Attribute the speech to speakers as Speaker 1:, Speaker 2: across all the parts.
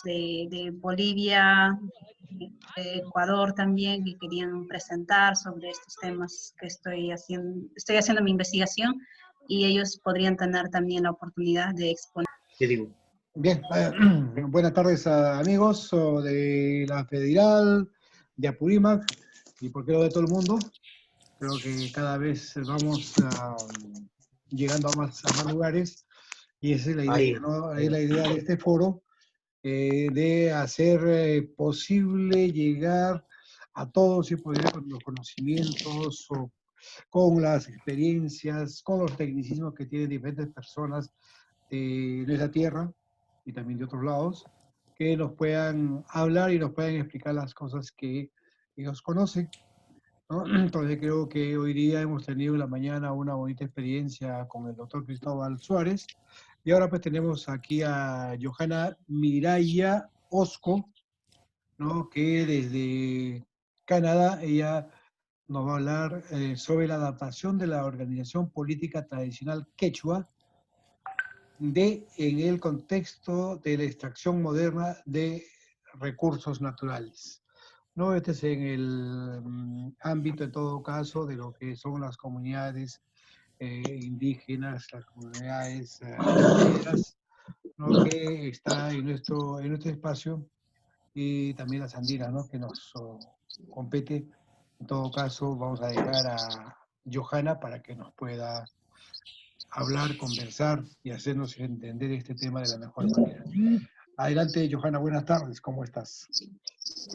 Speaker 1: de Bolivia, de Ecuador también, que querían presentar sobre estos temas que estoy haciendo mi investigación, y ellos podrían tener también la oportunidad de exponer.
Speaker 2: Bien, buenas tardes a amigos de la Federal, de Apurímac, y por qué no de todo el mundo. Creo que cada vez vamos llegando a más lugares, y esa es la idea, ¿no? Es la idea de este foro, de hacer posible llegar a todos y poder con los conocimientos o con las experiencias, con los tecnicismos que tienen diferentes personas de nuestra tierra y también de otros lados, que nos puedan hablar y nos puedan explicar las cosas que ellos conocen, ¿no? Entonces creo que hoy día hemos tenido en la mañana una bonita experiencia con el doctor Cristóbal Suárez, y ahora pues tenemos aquí a Johanna Miraya Osco, ¿no? Que desde Canadá ella nos va a hablar sobre la adaptación de la organización política tradicional quechua en el contexto de la extracción moderna de recursos naturales. ¿No? Este es en el ámbito, en todo caso, de lo que son las comunidades indígenas, las comunidades enteras, ¿no? Que está en nuestro espacio, y también las andinas, ¿no? Que nos compete. En todo caso, vamos a dejar a Johanna para que nos pueda hablar, conversar y hacernos entender este tema de la mejor manera. Adelante, Johanna, buenas tardes, ¿cómo estás?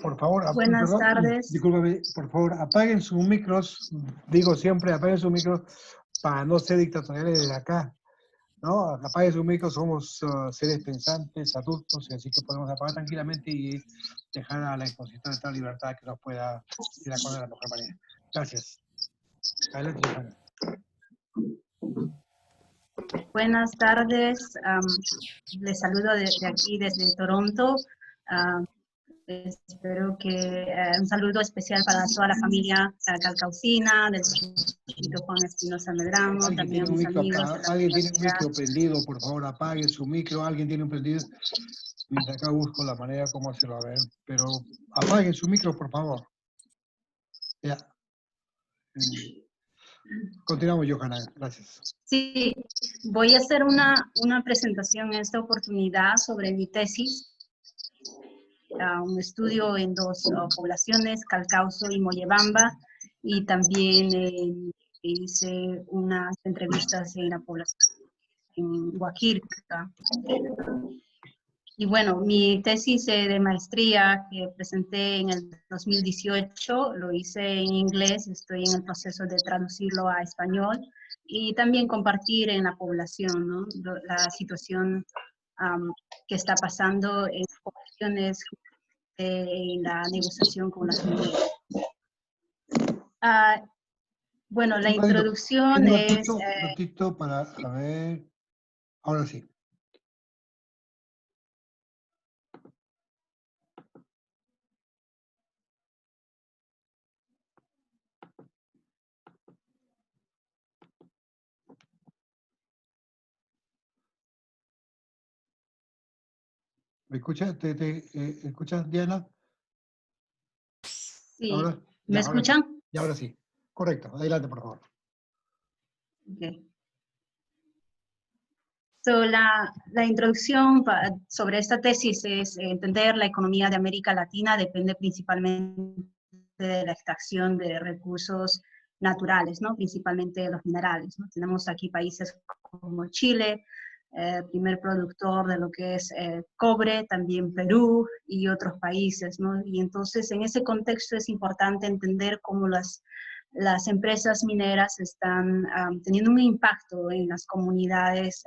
Speaker 2: Por favor,
Speaker 1: Buenas tardes.
Speaker 2: Discúlpame, por favor, apaguen sus micros, digo siempre, apaguen sus micros para no ser dictatoriales desde acá, ¿no? Apaguen sus micros, somos seres pensantes, adultos, y así que podemos apagar tranquilamente y dejar a la exposición de tal libertad que nos pueda ir a de la mejor manera. Gracias. Adelante, Johanna.
Speaker 1: Buenas tardes, les saludo de aquí desde Toronto. Espero que un saludo especial para toda la familia calcaucina, del Instituto Juan Espinosa Medrano, también a mis amigos de la
Speaker 2: Alguien tiene un
Speaker 1: universidad.
Speaker 2: micro prendido, por favor, apague su micro. Alguien tiene un prendido. Mientras acá busco la manera como hacerlo, a ver. Pero apaguen su micro, por favor. Ya. Continuamos, Johanna. Gracias.
Speaker 1: Sí, voy a hacer una presentación en esta oportunidad sobre mi tesis, un estudio en dos poblaciones, Calcauso y Mollebamba, y también hice unas entrevistas en la población en Huaquirca. Y bueno, mi tesis de maestría que presenté en el 2018, lo hice en inglés, estoy en el proceso de traducirlo a español y también compartir en la población, ¿no? La situación que está pasando en poblaciones en la negociación con las mineras. Bueno, la introducción es...
Speaker 2: Un ratito para, a ver, ahora sí. ¿Me escuchas? ¿Escuchas, Diana?
Speaker 1: Sí.
Speaker 2: ¿Ahora?
Speaker 1: ¿Me escuchan?
Speaker 2: Sí. Y ahora sí. Correcto. Adelante, por favor.
Speaker 1: Okay. So, la introducción sobre esta tesis es entender la economía de América Latina depende principalmente de la extracción de recursos naturales, ¿no? Principalmente de los minerales, ¿no? Tenemos aquí países como Chile, primer productor de lo que es cobre, también Perú y otros países, ¿no? Y entonces en ese contexto es importante entender cómo las empresas mineras están teniendo un impacto en las comunidades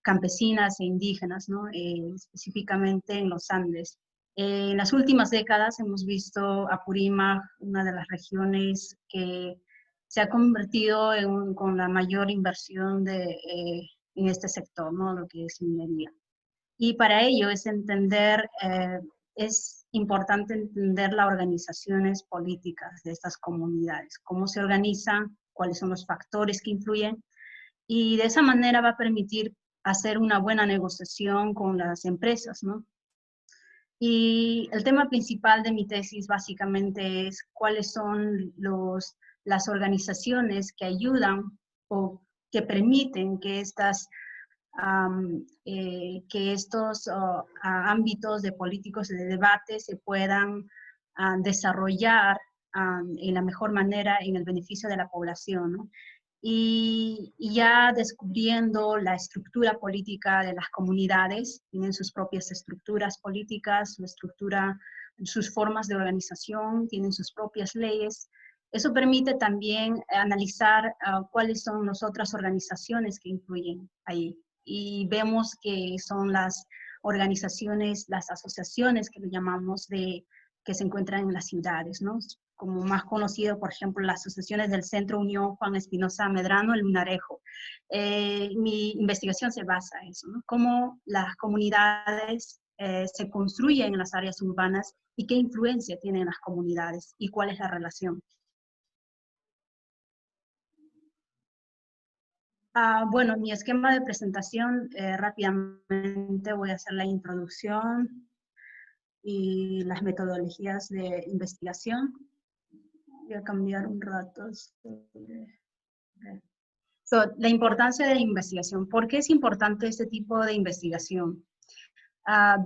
Speaker 1: campesinas e indígenas, ¿no? Específicamente en los Andes. En las últimas décadas hemos visto Apurímac, una de las regiones que se ha convertido con la mayor inversión en este sector, ¿no? Lo que es minería. Y para ello es importante entender las organizaciones políticas de estas comunidades, cómo se organizan, cuáles son los factores que influyen, y de esa manera va a permitir hacer una buena negociación con las empresas, ¿no? Y el tema principal de mi tesis básicamente es cuáles son las organizaciones que ayudan o que permiten que estos ámbitos de políticos y de debate se puedan desarrollar en la mejor manera en el beneficio de la población, ¿no? Y ya descubriendo la estructura política de las comunidades, tienen sus propias estructuras políticas, sus formas de organización, tienen sus propias leyes. Eso permite también analizar cuáles son las otras organizaciones que influyen ahí. Y vemos que son las organizaciones, las asociaciones que le llamamos que se encuentran en las ciudades, ¿no? Como más conocido, por ejemplo, las asociaciones del Centro Unión Juan Espinosa Medrano, el Lunarejo. Mi investigación se basa en eso, ¿no? Cómo las comunidades se construyen en las áreas urbanas y qué influencia tienen las comunidades y cuál es la relación. Bueno, mi esquema de presentación, rápidamente voy a hacer la introducción y las metodologías de investigación. Voy a cambiar un rato. La importancia de la investigación. ¿Por qué es importante este tipo de investigación?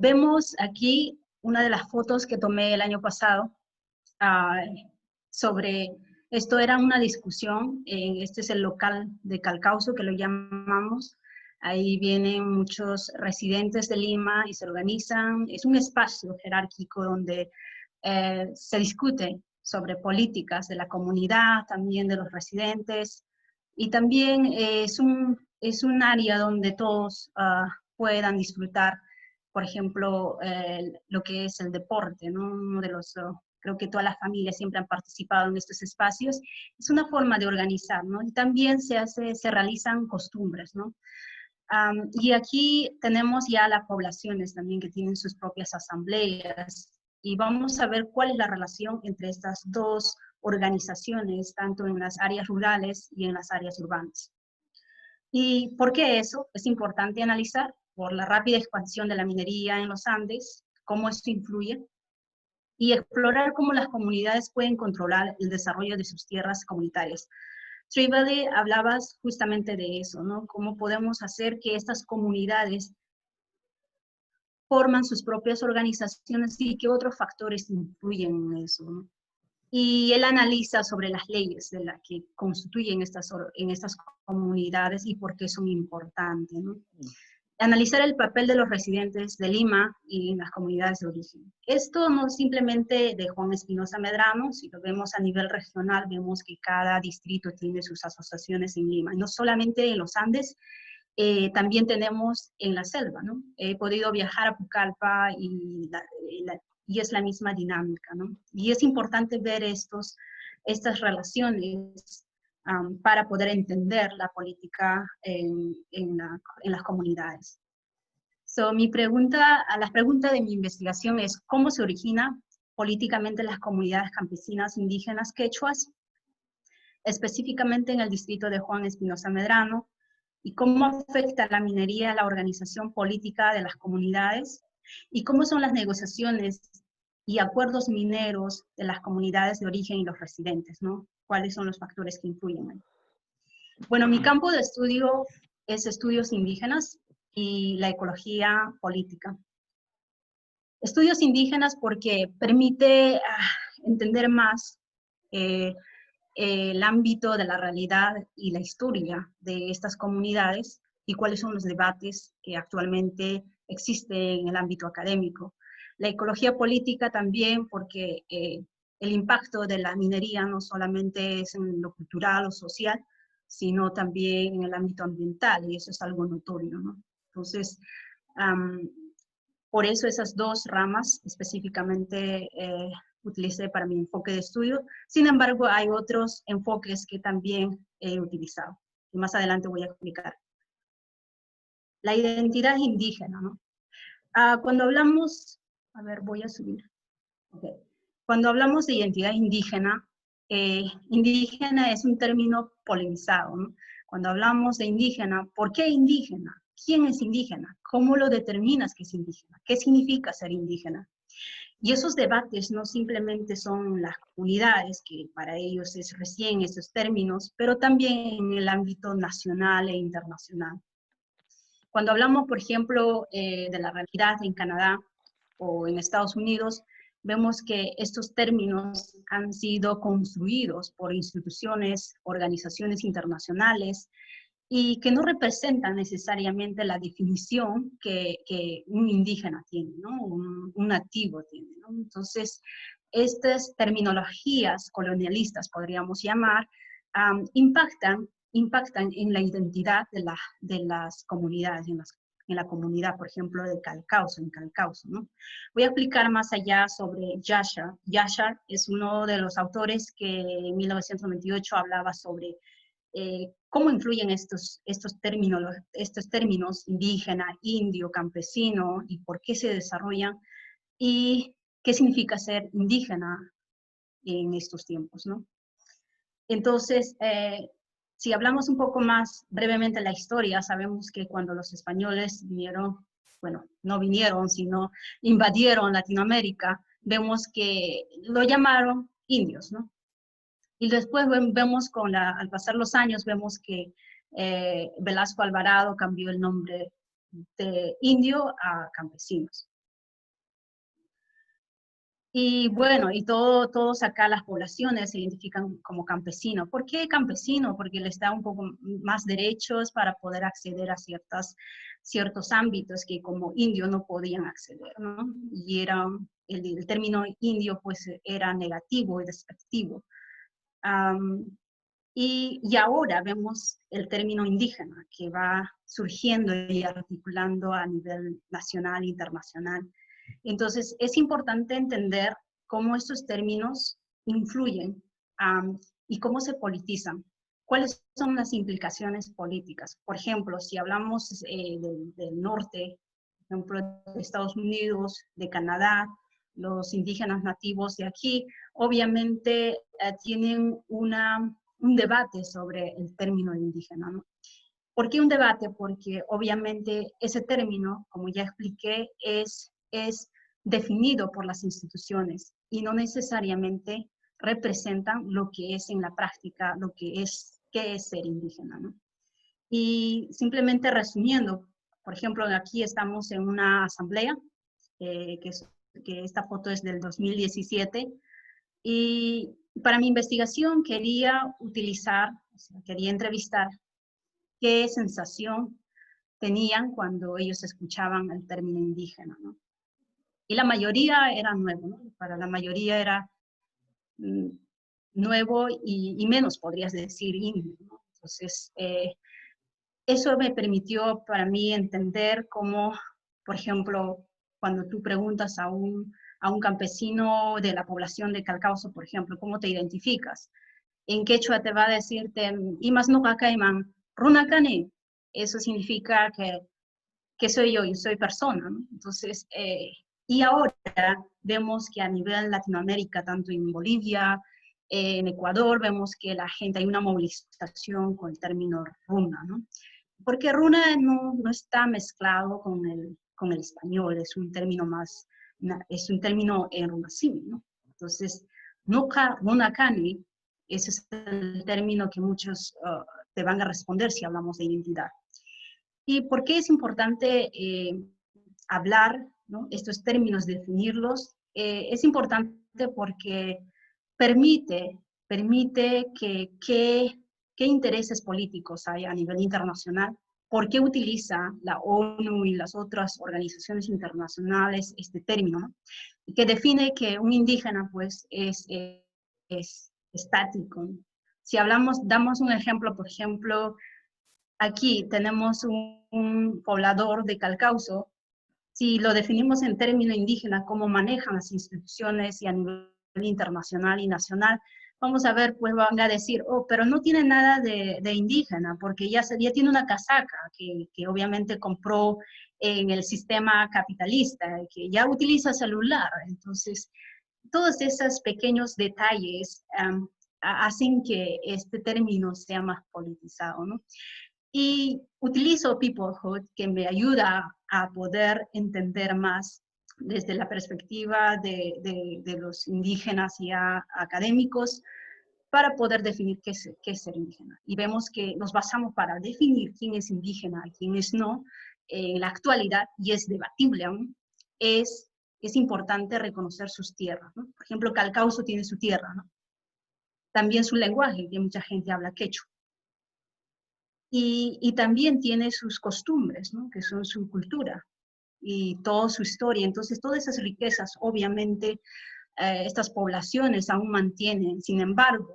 Speaker 1: Vemos aquí una de las fotos que tomé el año pasado sobre, esto era una discusión, este es el local de Calcauso que lo llamamos, ahí vienen muchos residentes de Lima y se organizan, es un espacio jerárquico donde se discute sobre políticas de la comunidad, también de los residentes, y también es un área donde todos puedan disfrutar, por ejemplo, lo que es el deporte, ¿no? Uno de los, creo que todas las familias siempre han participado en estos espacios, es una forma de organizar, ¿no? Y también se realizan costumbres, ¿no? Y aquí tenemos ya las poblaciones también que tienen sus propias asambleas, y vamos a ver cuál es la relación entre estas dos organizaciones, tanto en las áreas rurales y en las áreas urbanas. ¿Y por qué eso? Es importante analizar por la rápida expansión de la minería en los Andes, cómo esto influye, y explorar cómo las comunidades pueden controlar el desarrollo de sus tierras comunitarias. Trivedi, hablabas justamente de eso, ¿no? Cómo podemos hacer que estas comunidades forman sus propias organizaciones y qué otros factores influyen en eso, ¿no? Y él analiza sobre las leyes de las que constituyen en estas comunidades y por qué son importantes, ¿no? Analizar el papel de los residentes de Lima y en las comunidades de origen. Esto no simplemente de Juan Espinosa Medrano, si lo vemos a nivel regional, vemos que cada distrito tiene sus asociaciones en Lima, y no solamente en los Andes, también tenemos en la selva, ¿no? He podido viajar a Pucallpa y es la misma dinámica, ¿no? Y es importante ver estas relaciones para poder entender la política en las comunidades. La pregunta de mi investigación es, ¿cómo se origina políticamente las comunidades campesinas indígenas quechuas, específicamente en el distrito de Juan Espinosa Medrano, y cómo afecta la minería a la organización política de las comunidades, y cómo son las negociaciones y acuerdos mineros de las comunidades de origen y los residentes, ¿no? ¿Cuáles son los factores que influyen? Bueno, mi campo de estudio es estudios indígenas y la ecología política. Estudios indígenas porque permite entender más el ámbito de la realidad y la historia de estas comunidades y cuáles son los debates que actualmente existen en el ámbito académico. La ecología política también porque el impacto de la minería no solamente es en lo cultural o social, sino también en el ámbito ambiental, y eso es algo notorio, ¿no? Entonces, por eso esas dos ramas específicamente utilicé para mi enfoque de estudio. Sin embargo, hay otros enfoques que también he utilizado, y más adelante voy a explicar. La identidad indígena, ¿no? Cuando hablamos, a ver, voy a subir. Okay. Cuando hablamos de identidad indígena, indígena es un término polemizado, ¿no? Cuando hablamos de indígena, ¿por qué indígena? quién es indígena, cómo lo determinas que es indígena, qué significa ser indígena. Y esos debates no simplemente son las comunidades, que para ellos es recién esos términos, pero también en el ámbito nacional e internacional. Cuando hablamos, por ejemplo, de la realidad en Canadá o en Estados Unidos, vemos que estos términos han sido construidos por instituciones, organizaciones internacionales, y que no representan necesariamente la definición que un indígena tiene, ¿no? Un nativo tiene, ¿no? Entonces, estas terminologías colonialistas, podríamos llamar, impactan en la identidad de las comunidades, en la comunidad, por ejemplo, de Calcauso, en Calcauso, ¿no? Voy a explicar más allá sobre Yashar. Yashar es uno de los autores que en 1998 hablaba sobre cómo influyen estos términos indígena, indio, campesino, y por qué se desarrollan, y qué significa ser indígena en estos tiempos, ¿no? Entonces, si hablamos un poco más brevemente de la historia, sabemos que cuando los españoles vinieron, bueno, no vinieron, sino invadieron Latinoamérica, vemos que lo llamaron indios, ¿no? Y después vemos al pasar los años, vemos que Velasco Alvarado cambió el nombre de indio a campesinos. Y bueno, y todos acá las poblaciones se identifican como campesino. ¿Por qué campesino? Porque les da un poco más derechos para poder acceder a ciertos ámbitos que como indio no podían acceder, ¿no? Y el término indio pues era negativo y despectivo. Y ahora vemos el término indígena que va surgiendo y articulando a nivel nacional e internacional. Entonces, es importante entender cómo estos términos influyen y cómo se politizan. ¿Cuáles son las implicaciones políticas? Por ejemplo, si hablamos del norte, por ejemplo, de Estados Unidos, de Canadá, los indígenas nativos de aquí, obviamente tienen un debate sobre el término indígena, ¿no? ¿Por qué un debate? Porque obviamente ese término, como ya expliqué, es definido por las instituciones y no necesariamente representan lo que es en la práctica, qué es ser indígena, ¿no? Y simplemente resumiendo, por ejemplo, aquí estamos en una asamblea, que esta foto es del 2017, y para mi investigación quería quería entrevistar qué sensación tenían cuando ellos escuchaban el término indígena, ¿no? Y la mayoría era nuevo, ¿no? Para la mayoría era nuevo y menos, podrías decir, indio, ¿no? Entonces, eso me permitió para mí entender cómo, por ejemplo, cuando tú preguntas a un campesino de la población de Calcauso, por ejemplo, ¿cómo te identificas? En quechua te va a decirte, imas no kakaiman, runakani. Eso significa que soy yo soy persona, ¿no? Entonces, y ahora vemos que a nivel Latinoamérica, tanto en Bolivia, en Ecuador, vemos que hay una movilización con el término runa, ¿no? Porque runa no está mezclado con el español, es un término en runacimi, ¿no? Entonces, runakani, ese es el término que muchos te van a responder si hablamos de identidad. ¿Y por qué es importante hablar, ¿no? Estos términos, definirlos? Es importante porque permite qué intereses políticos hay a nivel internacional, por qué utiliza la ONU y las otras organizaciones internacionales este término, ¿no? Y que define que un indígena pues es estático. Si damos un ejemplo, por ejemplo, aquí tenemos un poblador de Calcauso. Si lo definimos en término indígena, cómo manejan las instituciones y a nivel internacional y nacional, vamos a ver, pues van a decir, oh, pero no tiene nada de indígena, porque ya tiene una casaca que obviamente compró en el sistema capitalista, que ya utiliza celular. Entonces, todos esos pequeños detalles hacen que este término sea más politizado, ¿no? Y utilizo Peoplehood, que me ayuda a poder entender más desde la perspectiva de los indígenas ya académicos, para poder definir qué es ser indígena. Y vemos que nos basamos para definir quién es indígena y quién es no, en la actualidad, y es debatible aún, es importante reconocer sus tierras, ¿no? Por ejemplo, Calcauso tiene su tierra, ¿no? También su lenguaje, que mucha gente habla quechua. Y también tiene sus costumbres, ¿no? Que son su cultura y toda su historia. Entonces, todas esas riquezas, obviamente, estas poblaciones aún mantienen. Sin embargo,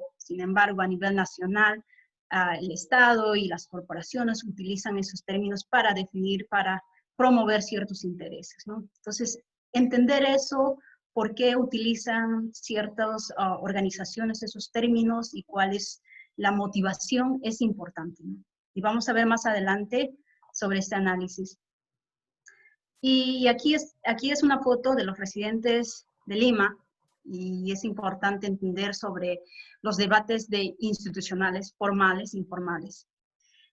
Speaker 1: a nivel nacional, el Estado y las corporaciones utilizan esos términos para definir, para promover ciertos intereses, ¿no? Entonces, entender eso, por qué utilizan ciertas organizaciones esos términos y cuál es la motivación, es importante, ¿no? Y vamos a ver más adelante sobre este análisis. Y aquí es una foto de los residentes de Lima, y es importante entender sobre los debates institucionales, formales e informales.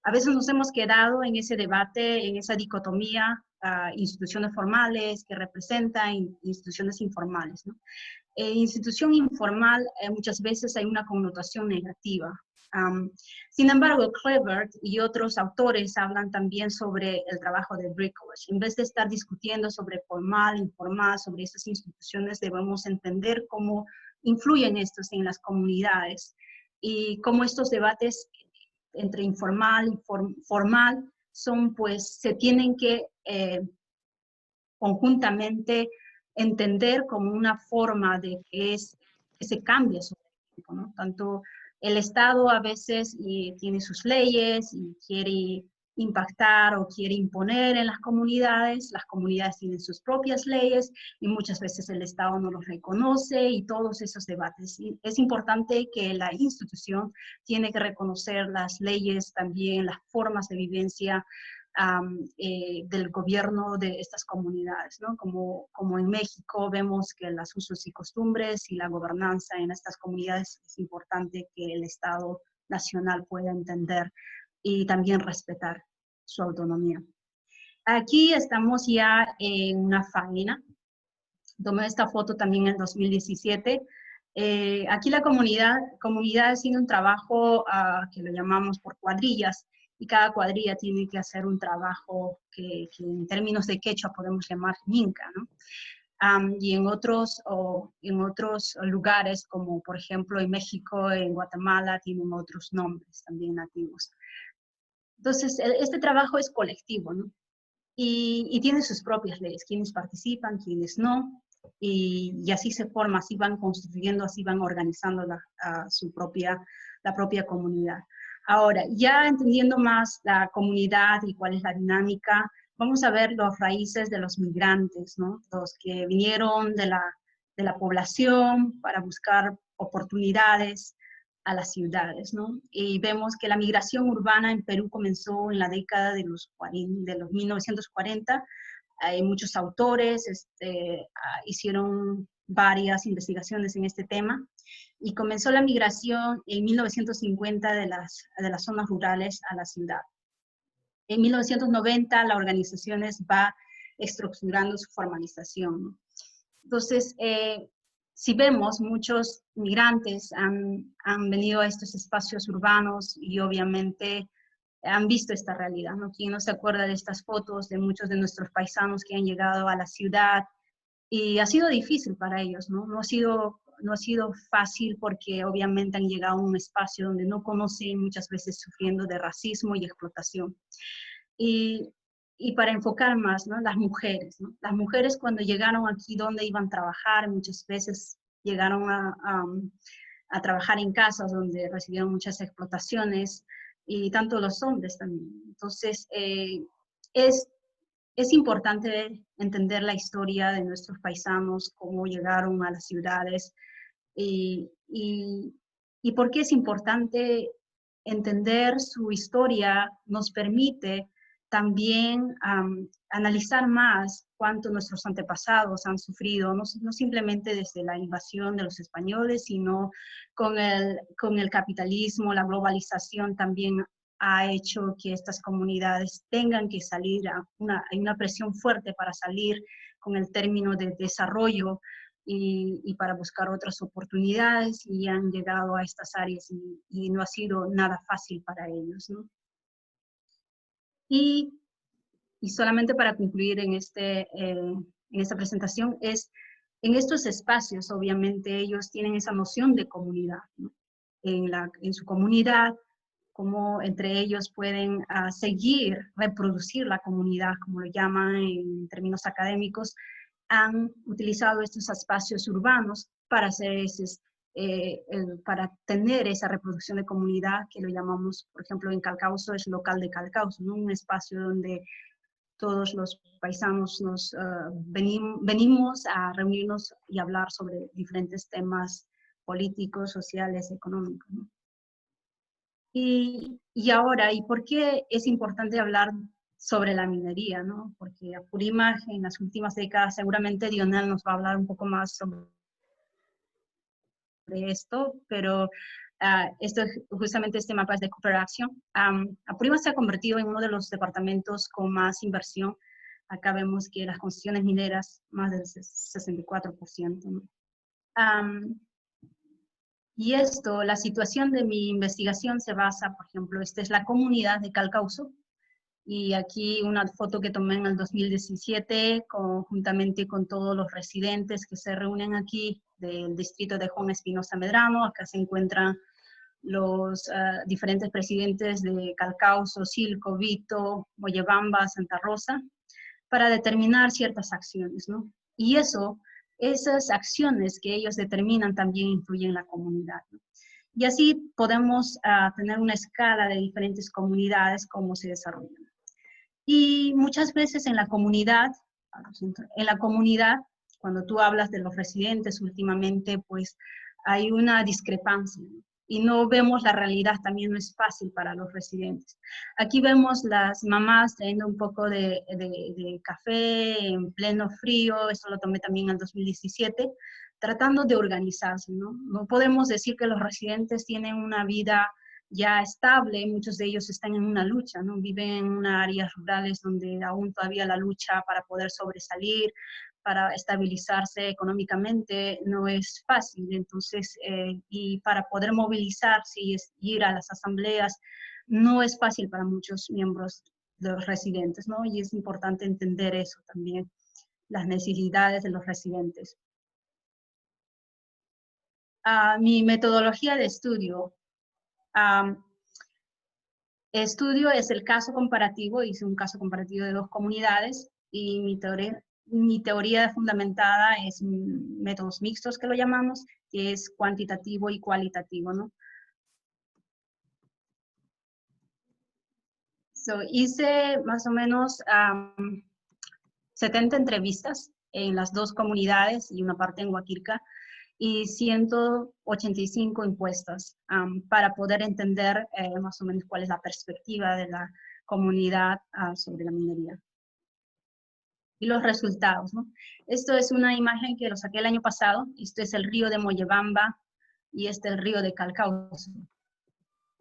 Speaker 1: A veces nos hemos quedado en ese debate, en esa dicotomía, instituciones formales que representan instituciones informales, ¿no? Institución informal, muchas veces hay una connotación negativa. Sin embargo, Klebert y otros autores hablan también sobre el trabajo de bricolage. En vez de estar discutiendo sobre formal, informal, sobre estas instituciones, debemos entender cómo influyen estos en las comunidades y cómo estos debates entre informal y formal son, pues, se tienen que conjuntamente entender como una forma de que se cambie sobre el tiempo, ¿no? Tanto el Estado a veces tiene sus leyes y quiere impactar o quiere imponer en las comunidades tienen sus propias leyes y muchas veces el Estado no los reconoce y todos esos debates. Y es importante que la institución tiene que reconocer las leyes también, las formas de vivencia del gobierno de estas comunidades, ¿no? Como en México vemos que los usos y costumbres y la gobernanza en estas comunidades es importante que el Estado nacional pueda entender y también respetar su autonomía. Aquí estamos ya en una faena. Tomé esta foto también en 2017. Aquí la comunidad haciendo un trabajo que lo llamamos por cuadrillas, y cada cuadrilla tiene que hacer un trabajo que en términos de quechua podemos llamar minca, ¿no? Y en otros lugares, como por ejemplo en México, en Guatemala, tienen otros nombres también nativos. Entonces, este trabajo es colectivo, ¿no? Y tiene sus propias leyes, quienes participan, quienes no, y así se forma, así van construyendo, así van organizando la propia comunidad. Ahora, ya entendiendo más la comunidad y cuál es la dinámica, vamos a ver los raíces de los migrantes, ¿no? Los que vinieron de la población para buscar oportunidades a las ciudades, ¿no? Y vemos que la migración urbana en Perú comenzó en la década de los 1940. Hay muchos autores hicieron varias investigaciones en este tema, y comenzó la migración en 1950 de las zonas rurales a la ciudad. En 1990 la organización va estructurando su formalización, ¿no? Entonces, si vemos, muchos migrantes han venido a estos espacios urbanos y obviamente han visto esta realidad, ¿no? ¿Quién no se acuerda de estas fotos de muchos de nuestros paisanos que han llegado a la ciudad? Y ha sido difícil para ellos, ¿no? No ha sido fácil porque obviamente han llegado a un espacio donde no conocen, muchas veces sufriendo de racismo y explotación. Y para enfocar más, ¿no? Las mujeres, ¿no? Las mujeres cuando llegaron aquí donde iban a trabajar, muchas veces llegaron a trabajar en casas donde recibieron muchas explotaciones, y tanto los hombres también. Entonces, es importante entender la historia de nuestros paisanos, cómo llegaron a las ciudades, y por qué es importante entender su historia. Nos permite también analizar más cuánto nuestros antepasados han sufrido, no simplemente desde la invasión de los españoles, sino con el capitalismo, la globalización también ha hecho que estas comunidades tengan que salir hay una presión fuerte para salir con el término de desarrollo y para buscar otras oportunidades, y han llegado a estas áreas y no ha sido nada fácil para ellos, ¿no? Y solamente para concluir en esta presentación, en estos espacios, obviamente, ellos tienen esa noción de comunidad, ¿no? En su comunidad, cómo entre ellos pueden seguir, reproducir la comunidad, como lo llaman en términos académicos, han utilizado estos espacios urbanos para para tener esa reproducción de comunidad, que lo llamamos, por ejemplo, en Calcauso es local de Calcauso, ¿no? Un espacio donde todos los paisanos venimos a reunirnos y hablar sobre diferentes temas políticos, sociales, económicos, ¿no? Y ahora, ¿y por qué es importante hablar sobre la minería, ¿no? Porque Apurímac en las últimas décadas, seguramente Dionel nos va a hablar un poco más sobre esto, pero justamente este mapa es de Cooper Action. Apurímac se ha convertido en uno de los departamentos con más inversión. Acá vemos que las concesiones mineras, más del 64%, ¿no? Y la situación de mi investigación se basa, por ejemplo, esta es la comunidad de Calcauso, y aquí una foto que tomé en el 2017, juntamente con todos los residentes que se reúnen aquí del distrito de Juan Espinosa Medrano. Acá se encuentran los diferentes presidentes de Calcauso, Silco, Vito, Mollebamba, Santa Rosa, para determinar ciertas acciones, ¿no? Y esas acciones que ellos determinan también influyen en la comunidad, ¿no? Y así podemos tener una escala de diferentes comunidades, cómo se desarrollan. Y muchas veces en la comunidad, cuando tú hablas de los residentes últimamente, pues hay una discrepancia, ¿no? Y no vemos la realidad, también no es fácil para los residentes. Aquí vemos las mamás trayendo un poco de café en pleno frío, esto lo tomé también en el 2017, tratando de organizarse, ¿no? No podemos decir que los residentes tienen una vida ya estable, muchos de ellos están en una lucha, ¿no? Viven en áreas rurales donde aún todavía la lucha para poder sobresalir, para estabilizarse económicamente, no es fácil. Entonces, y para poder movilizarse y ir a las asambleas, no es fácil para muchos miembros de los residentes, ¿no? Y es importante entender eso también, las necesidades de los residentes. Mi metodología de estudio. Estudio es el caso comparativo, hice un caso comparativo de dos comunidades, y mi teoría fundamentada es métodos mixtos, que lo llamamos, que es cuantitativo y cualitativo, ¿no? Hice más o menos 70 entrevistas en las dos comunidades y una parte en Huaquirca, y 185 encuestas para poder entender más o menos cuál es la perspectiva de la comunidad sobre la minería. Y los resultados, ¿no? Esto es una imagen que lo saqué el año pasado. Este es el río de Mollebamba y este es el río de Calcauso.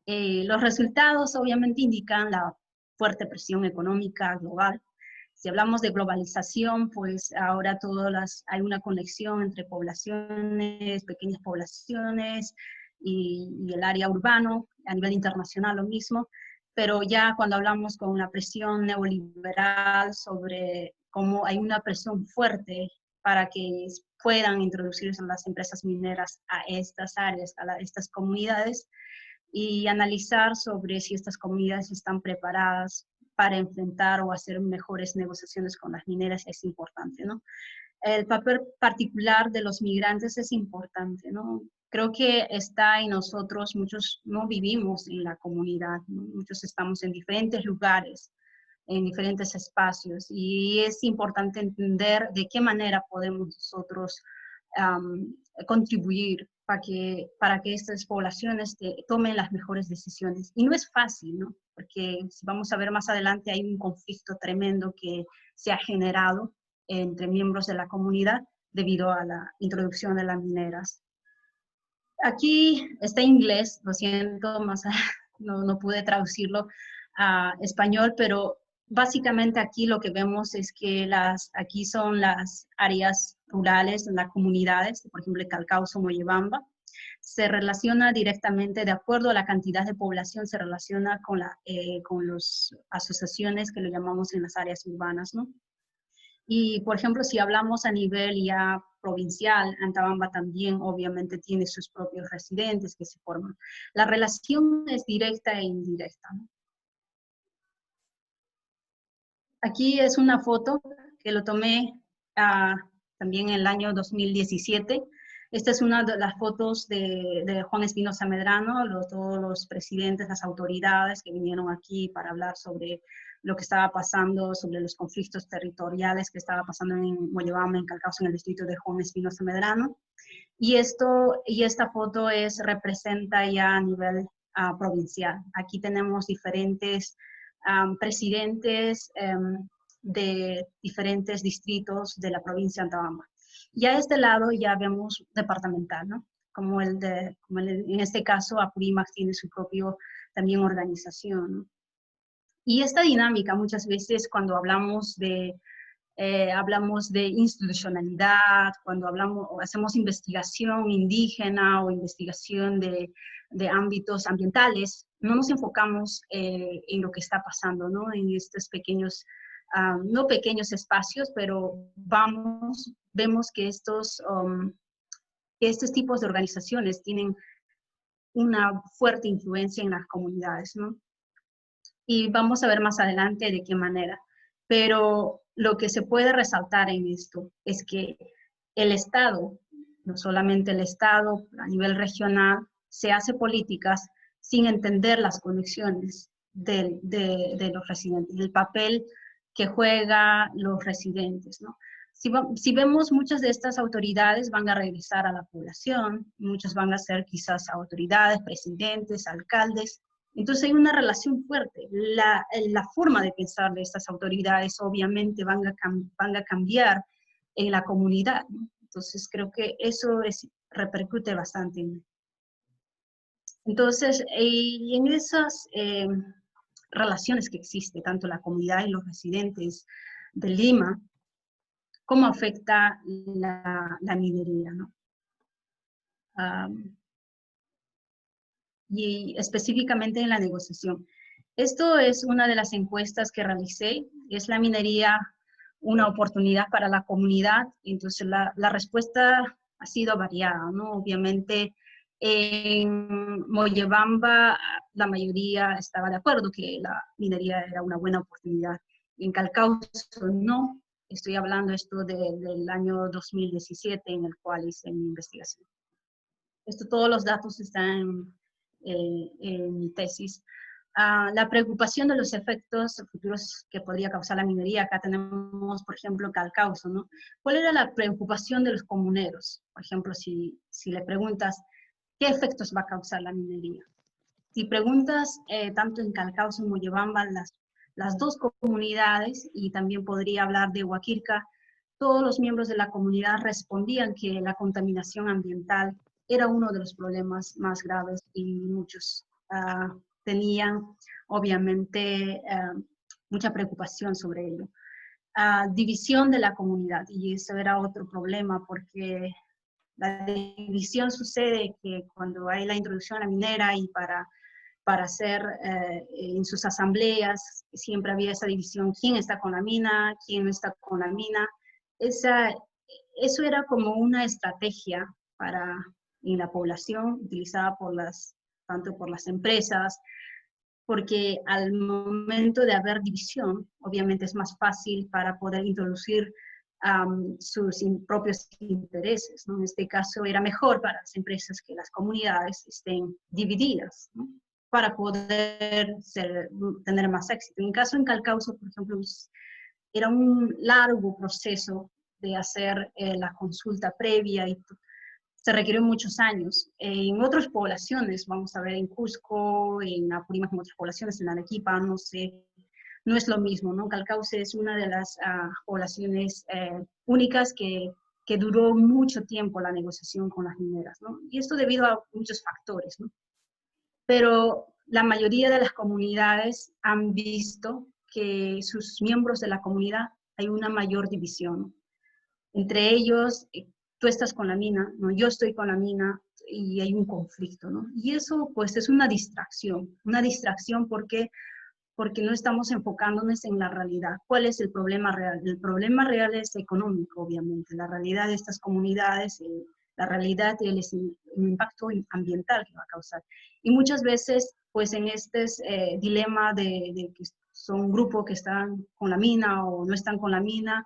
Speaker 1: Los resultados obviamente indican la fuerte presión económica global. Si hablamos de globalización, pues ahora hay una conexión entre poblaciones, pequeñas poblaciones y el área urbano, a nivel internacional lo mismo, pero ya cuando hablamos con la presión neoliberal sobre cómo hay una presión fuerte para que puedan introducirse las empresas mineras a estas áreas, a estas comunidades, y analizar sobre si estas comunidades están preparadas para enfrentar o hacer mejores negociaciones con las mineras, es importante, ¿no? El papel particular de los migrantes es importante, ¿no? Creo que está en nosotros, muchos no vivimos en la comunidad, ¿no? Muchos estamos en diferentes lugares, en diferentes espacios, y es importante entender de qué manera podemos nosotros contribuir para que estas poblaciones tomen las mejores decisiones. Y no es fácil, ¿no? Porque si vamos a ver más adelante, hay un conflicto tremendo que se ha generado entre miembros de la comunidad debido a la introducción de las mineras. Aquí está en inglés, lo siento, más no pude traducirlo a español, pero básicamente aquí lo que vemos es que aquí son las áreas rurales, las comunidades, por ejemplo, Calcauso, Moyobamba, se relaciona directamente, de acuerdo a la cantidad de población, se relaciona con las asociaciones que le llamamos en las áreas urbanas, ¿no? Y, por ejemplo, si hablamos a nivel ya provincial, Antabamba también obviamente tiene sus propios residentes que se forman. La relación es directa e indirecta, ¿no? Aquí es una foto que lo tomé también en el año 2017. Esta es una de las fotos de Juan Espinosa Medrano, todos los presidentes, las autoridades que vinieron aquí para hablar sobre lo que estaba pasando, sobre los conflictos territoriales que estaba pasando en Moyobamba, en Calcauso, en el distrito de Juan Espinosa Medrano. Y esta foto representa ya a nivel provincial. Aquí tenemos diferentes presidentes de diferentes distritos de la provincia de Antabamba. Y a este lado ya vemos departamental, ¿no? Como en este caso, Apurímac tiene su propio también organización, ¿no? Y esta dinámica muchas veces cuando hablamos de institucionalidad, cuando hacemos investigación indígena o investigación de ámbitos ambientales, no nos enfocamos en lo que está pasando, ¿no? En estos pequeños, no pequeños espacios, pero vemos que estos tipos de organizaciones tienen una fuerte influencia en las comunidades, ¿no? Y vamos a ver más adelante de qué manera. Pero lo que se puede resaltar en esto es que el Estado, no solamente el Estado a nivel regional, se hace políticas sin entender las conexiones de los residentes, el papel que juegan los residentes, ¿no? Si vemos, muchas de estas autoridades van a regresar a la población, muchas van a ser quizás autoridades, presidentes, alcaldes. Entonces hay una relación fuerte. La forma de pensar de estas autoridades obviamente van a cambiar en la comunidad, ¿no? Entonces creo que eso repercute bastante. Entonces, en esas relaciones que existen, tanto la comunidad y los residentes de Lima, ¿cómo afecta la minería, ¿no? Y específicamente en la negociación. Esto es una de las encuestas que realicé. ¿Es la minería una oportunidad para la comunidad? Entonces la respuesta ha sido variada, ¿no? Obviamente en Moyobamba la mayoría estaba de acuerdo que la minería era una buena oportunidad. En Calcauso no. Estoy hablando esto del año 2017 en el cual hice mi investigación. Todos los datos están en mi tesis. La preocupación de los efectos futuros que podría causar la minería. Acá tenemos, por ejemplo, Calcauso, ¿no? ¿Cuál era la preocupación de los comuneros? Por ejemplo, si le preguntas, ¿qué efectos va a causar la minería? Si preguntas tanto en Calcauso como Moyobamba, las dos comunidades, y también podría hablar de Huaquirca, todos los miembros de la comunidad respondían que la contaminación ambiental era uno de los problemas más graves y muchos tenían obviamente mucha preocupación sobre ello. División de la comunidad, y eso era otro problema porque la división sucede que cuando hay la introducción a la minera y para hacer en sus asambleas, siempre había esa división, quién está con la mina, quién no está con la mina. Eso era como una estrategia en la población, utilizada tanto por las empresas, porque al momento de haber división, obviamente es más fácil para poder introducir sus propios intereses, ¿no? En este caso era mejor para las empresas que las comunidades estén divididas, ¿no? Para poder tener más éxito. En caso en Calcauso, por ejemplo, era un largo proceso de hacer la consulta previa y se requirió muchos años. En otras poblaciones, vamos a ver en Cusco, en Apurímac, en otras poblaciones, en Arequipa, no sé, no es lo mismo, ¿no? Calcauce es una de las poblaciones únicas que duró mucho tiempo la negociación con las mineras, ¿no? Y esto debido a muchos factores, ¿no? Pero la mayoría de las comunidades han visto que sus miembros de la comunidad hay una mayor división. Entre ellos, tú estás con la mina, ¿no? Yo estoy con la mina y hay un conflicto, ¿no? Y eso pues es una distracción porque no estamos enfocándonos en la realidad. ¿Cuál es el problema real? El problema real es económico, obviamente, la realidad de estas comunidades, la realidad y el impacto ambiental que va a causar. Y muchas veces, pues en este dilema de que son grupos que están con la mina o no están con la mina,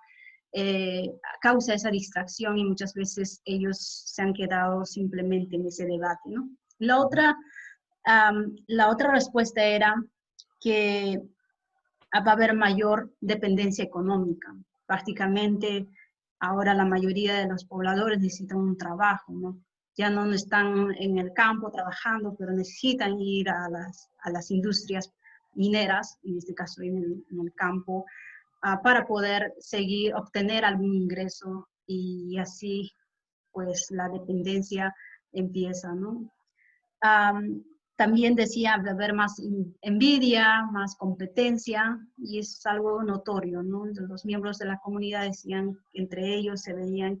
Speaker 1: causa esa distracción y muchas veces ellos se han quedado simplemente en ese debate, ¿no? La otra respuesta era que va a haber mayor dependencia económica. Prácticamente ahora la mayoría de los pobladores necesitan un trabajo, ¿no? Ya no están en el campo trabajando, pero necesitan ir a las industrias mineras, en este caso en el campo, para poder obtener algún ingreso y así pues la dependencia empieza, ¿no? También decía de haber más envidia, más competencia, y es algo notorio, ¿no? Los miembros de la comunidad decían que entre ellos se veían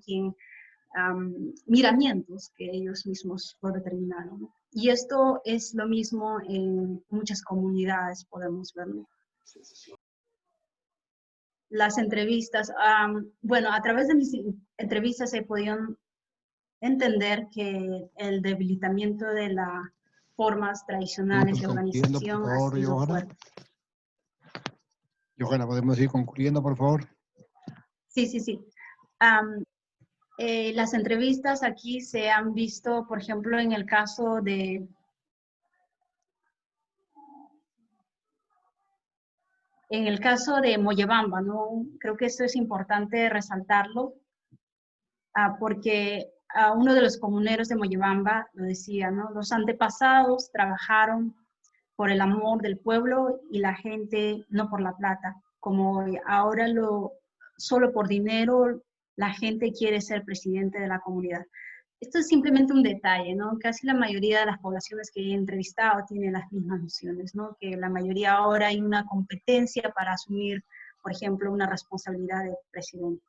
Speaker 1: miramientos que ellos mismos lo determinaron, ¿no? Y esto es lo mismo en muchas comunidades, podemos verlo. Las entrevistas, bueno, a través de mis entrevistas se podían entender que el debilitamiento de las formas tradicionales de organización
Speaker 2: por favor,
Speaker 1: ha sido
Speaker 2: Johanna.
Speaker 1: fuerte.
Speaker 2: Johanna, ¿podemos ir concluyendo, por favor?
Speaker 1: Sí. Las entrevistas aquí se han visto, por ejemplo, en el caso de Moyobamba, ¿no? Creo que esto es importante resaltarlo, porque uno de los comuneros de Moyobamba lo decía, ¿no? Los antepasados trabajaron por el amor del pueblo y la gente, no por la plata. Como ahora solo por dinero la gente quiere ser presidente de la comunidad. Esto es simplemente un detalle, ¿no? Casi la mayoría de las poblaciones que he entrevistado tienen las mismas nociones, ¿no? Que la mayoría ahora hay una competencia para asumir, por ejemplo, una responsabilidad de presidente.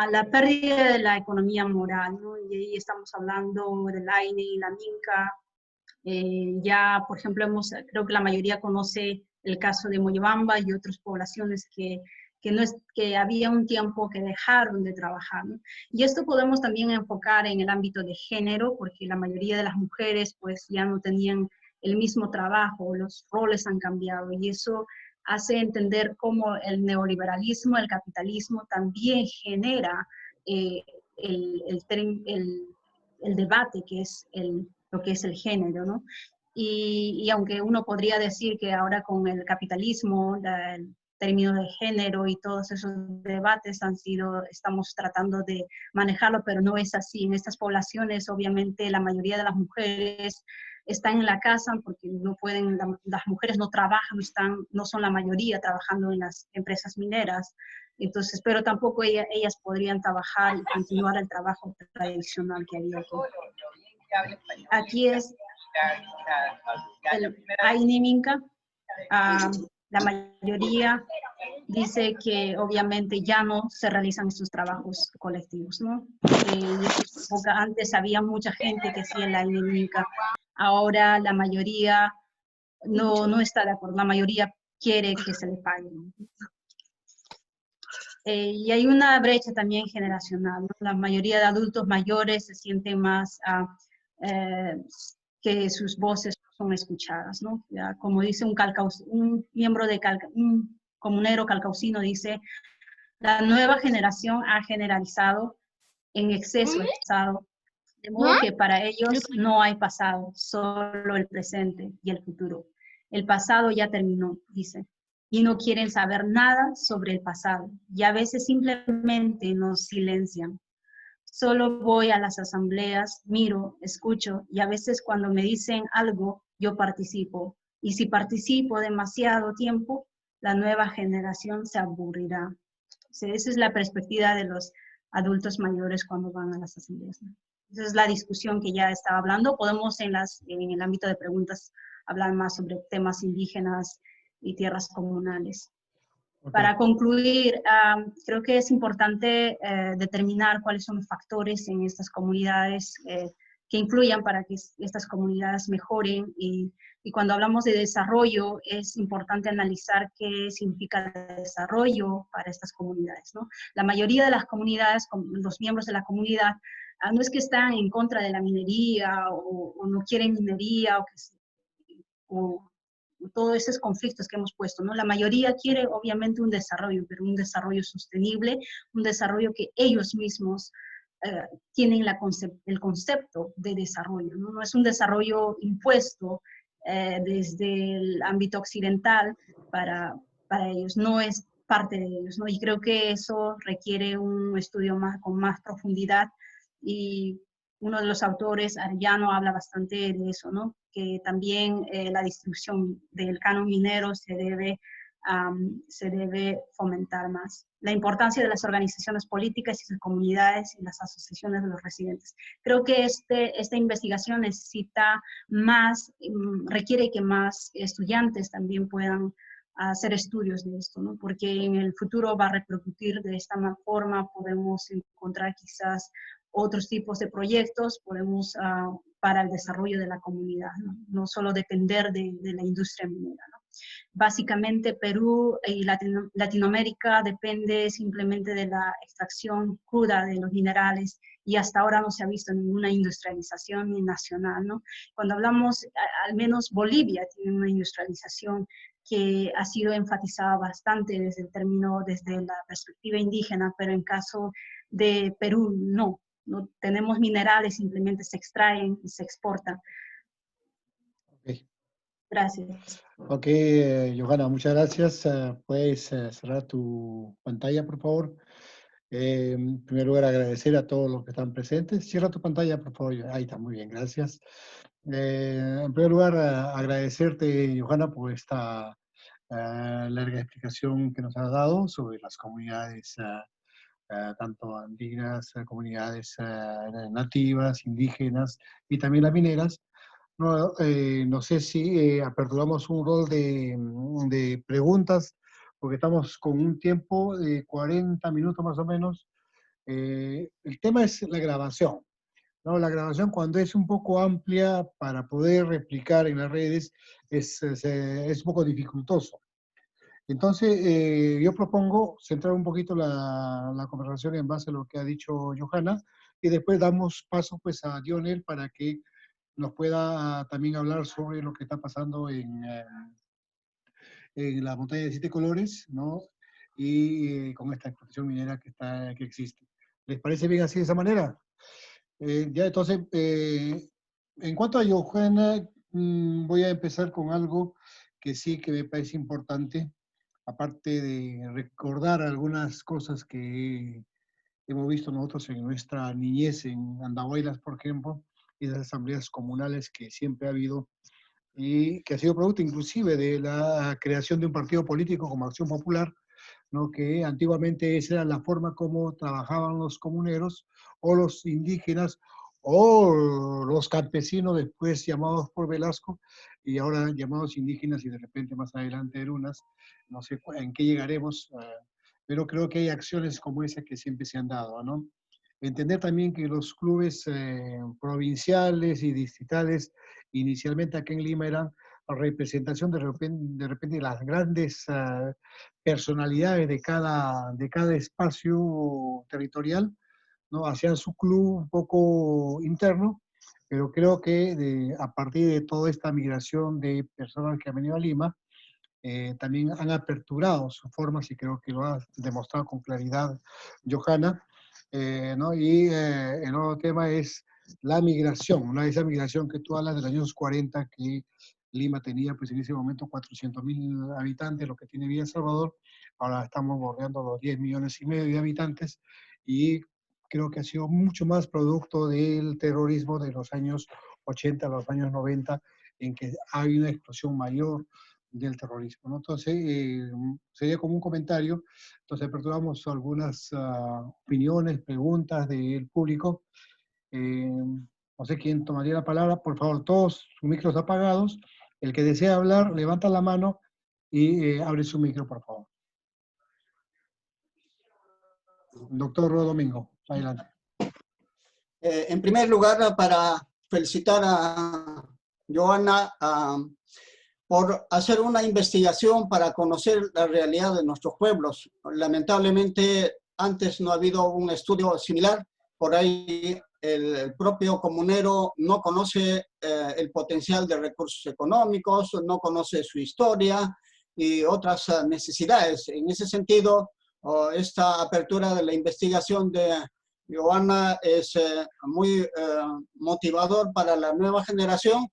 Speaker 1: La pérdida de la economía moral, ¿no? Y ahí estamos hablando del AINE y la MINCA. Ya, por ejemplo, creo que la mayoría conoce el caso de Moyobamba y otras poblaciones que había un tiempo que dejaron de trabajar, ¿no? Y esto podemos también enfocar en el ámbito de género, porque la mayoría de las mujeres pues ya no tenían el mismo trabajo, los roles han cambiado, y eso hace entender cómo el neoliberalismo, el capitalismo también genera el debate que es lo que es el género, ¿no? Y aunque uno podría decir que ahora con el capitalismo, el término de género y todos esos debates estamos tratando de manejarlo, pero no es así. En estas poblaciones, obviamente, la mayoría de las mujeres están en la casa porque no pueden, las mujeres no trabajan, no son la mayoría trabajando en las empresas mineras. Entonces, pero tampoco ellas podrían trabajar y continuar el trabajo tradicional que había aquí. Aquí es el AINE MINCA. La mayoría dice que obviamente ya no se realizan estos trabajos colectivos, ¿no? Antes había mucha gente que hacía el AINE MINCA, ahora la mayoría no está de acuerdo, la mayoría quiere que se le pague, ¿no? Y hay una brecha también generacional, ¿no? La mayoría de adultos mayores se sienten más que sus voces son escuchadas, ¿no? Ya, como dice un miembro un comunero calcaucino, dice, la nueva generación ha generalizado en exceso el pasado, de modo que para ellos no hay pasado, solo el presente y el futuro. El pasado ya terminó, dice, y no quieren saber nada sobre el pasado, y a veces simplemente nos silencian. Solo voy a las asambleas, miro, escucho, y a veces cuando me dicen algo, yo participo. Y si participo demasiado tiempo, la nueva generación se aburrirá. O sea, esa es la perspectiva de los adultos mayores cuando van a las asambleas, ¿no? Esa es la discusión que ya estaba hablando. Podemos en el ámbito de preguntas hablar más sobre temas indígenas y tierras comunales.
Speaker 2: Ok.
Speaker 1: Para concluir, creo que es importante determinar cuáles son los factores en estas comunidades que influyan para que estas comunidades mejoren y cuando hablamos de desarrollo es importante analizar qué significa desarrollo para estas comunidades, ¿no? La mayoría de las comunidades, los miembros de la comunidad, no es que están en contra de la minería o no quieren minería o todos esos conflictos que hemos puesto, ¿no? La mayoría quiere obviamente un desarrollo, pero un desarrollo sostenible, un desarrollo que ellos mismos tienen el concepto de desarrollo, ¿no? No es un desarrollo impuesto desde el ámbito occidental para ellos, no es parte de ellos, ¿no? Y creo que eso requiere un estudio con más profundidad y uno de los autores, Arellano, habla bastante de eso, ¿no? Que también la distribución del canon minero se debe fomentar más. La importancia de las organizaciones políticas y sus comunidades y las asociaciones de los residentes. Creo que esta investigación necesita más, requiere que más estudiantes también puedan hacer estudios de esto, ¿no? Porque en el futuro va a repercutir de esta forma, podemos encontrar quizás otros tipos de proyectos, podemos para el desarrollo de la comunidad, ¿no? No solo depender de la industria minera, ¿no? Básicamente Perú y Latinoamérica depende simplemente de la extracción cruda de los minerales y hasta ahora no se ha visto ninguna industrialización ni nacional, ¿no? Cuando hablamos, al menos Bolivia tiene una industrialización que ha sido enfatizada bastante desde la perspectiva indígena, pero en caso de Perú no tenemos minerales, simplemente se extraen y se exportan.
Speaker 2: Okay.
Speaker 1: Gracias.
Speaker 2: Ok, Johanna, muchas gracias. Puedes cerrar tu pantalla, por favor. En primer lugar, agradecer a todos los que están presentes. Cierra tu pantalla, por favor. Ahí está, muy bien, gracias. En primer lugar, agradecerte, Johanna, por esta larga explicación que nos has dado sobre las comunidades, tanto andinas, comunidades nativas, indígenas y también las mineras. No, no sé si aperturamos un rol de preguntas, porque estamos con un tiempo de 40 minutos más o menos. El tema es la grabación, ¿no? La grabación cuando es un poco amplia para poder replicar en las redes es un poco dificultoso. Entonces, yo propongo centrar un poquito la conversación en base a lo que ha dicho Johanna y después damos paso pues a Dionel para que nos pueda también hablar sobre lo que está pasando en la montaña de siete colores, ¿no? Y con esta explotación minera que existe. ¿Les parece bien así de esa manera? Ya entonces, en cuanto a Johanna, voy a empezar con algo que sí que me parece importante, aparte de recordar algunas cosas que hemos visto nosotros en nuestra niñez en Andahuaylas, por ejemplo, y las asambleas comunales que siempre ha habido y que ha sido producto inclusive de la creación de un partido político como Acción Popular, ¿no? Que antiguamente esa era la forma como trabajaban los comuneros o los indígenas o los campesinos después llamados por Velasco y ahora llamados indígenas y de repente más adelante erunas, no sé en qué llegaremos, pero creo que hay acciones como esa que siempre se han dado, ¿no? Entender también que los clubes provinciales y distritales, inicialmente aquí en Lima, eran representación de repente de las grandes personalidades de cada espacio territorial, ¿no? Hacían su club un poco interno, pero creo que a partir de toda esta migración de personas que han venido a Lima, también han aperturado sus formas y creo que lo ha demostrado con claridad Johanna, ¿no? Y el otro tema es la migración, ¿no? Esa migración que tú hablas de los años 40, que Lima tenía pues en ese momento 400.000 habitantes, lo que tiene Villa El Salvador, ahora estamos bordeando los 10 millones y medio de habitantes y creo que ha sido mucho más producto del terrorismo de los años 80 a los años 90, en que hay una explosión mayor del terrorismo, ¿no? Entonces, sería como un comentario. Entonces, aperturamos algunas opiniones, preguntas del público. No sé quién tomaría la palabra. Por favor, todos sus micros apagados El que desea hablar, levanta la mano y abre su micro, por favor. Doctor Domingo, adelante.
Speaker 3: En primer lugar, para felicitar a Johanna por hacer una investigación para conocer la realidad de nuestros pueblos. Lamentablemente, antes no ha habido un estudio similar. Por ahí el propio comunero no conoce el potencial de recursos económicos, no conoce su historia y otras necesidades. En ese sentido, esta apertura de la investigación de Johanna es muy motivador para la nueva generación.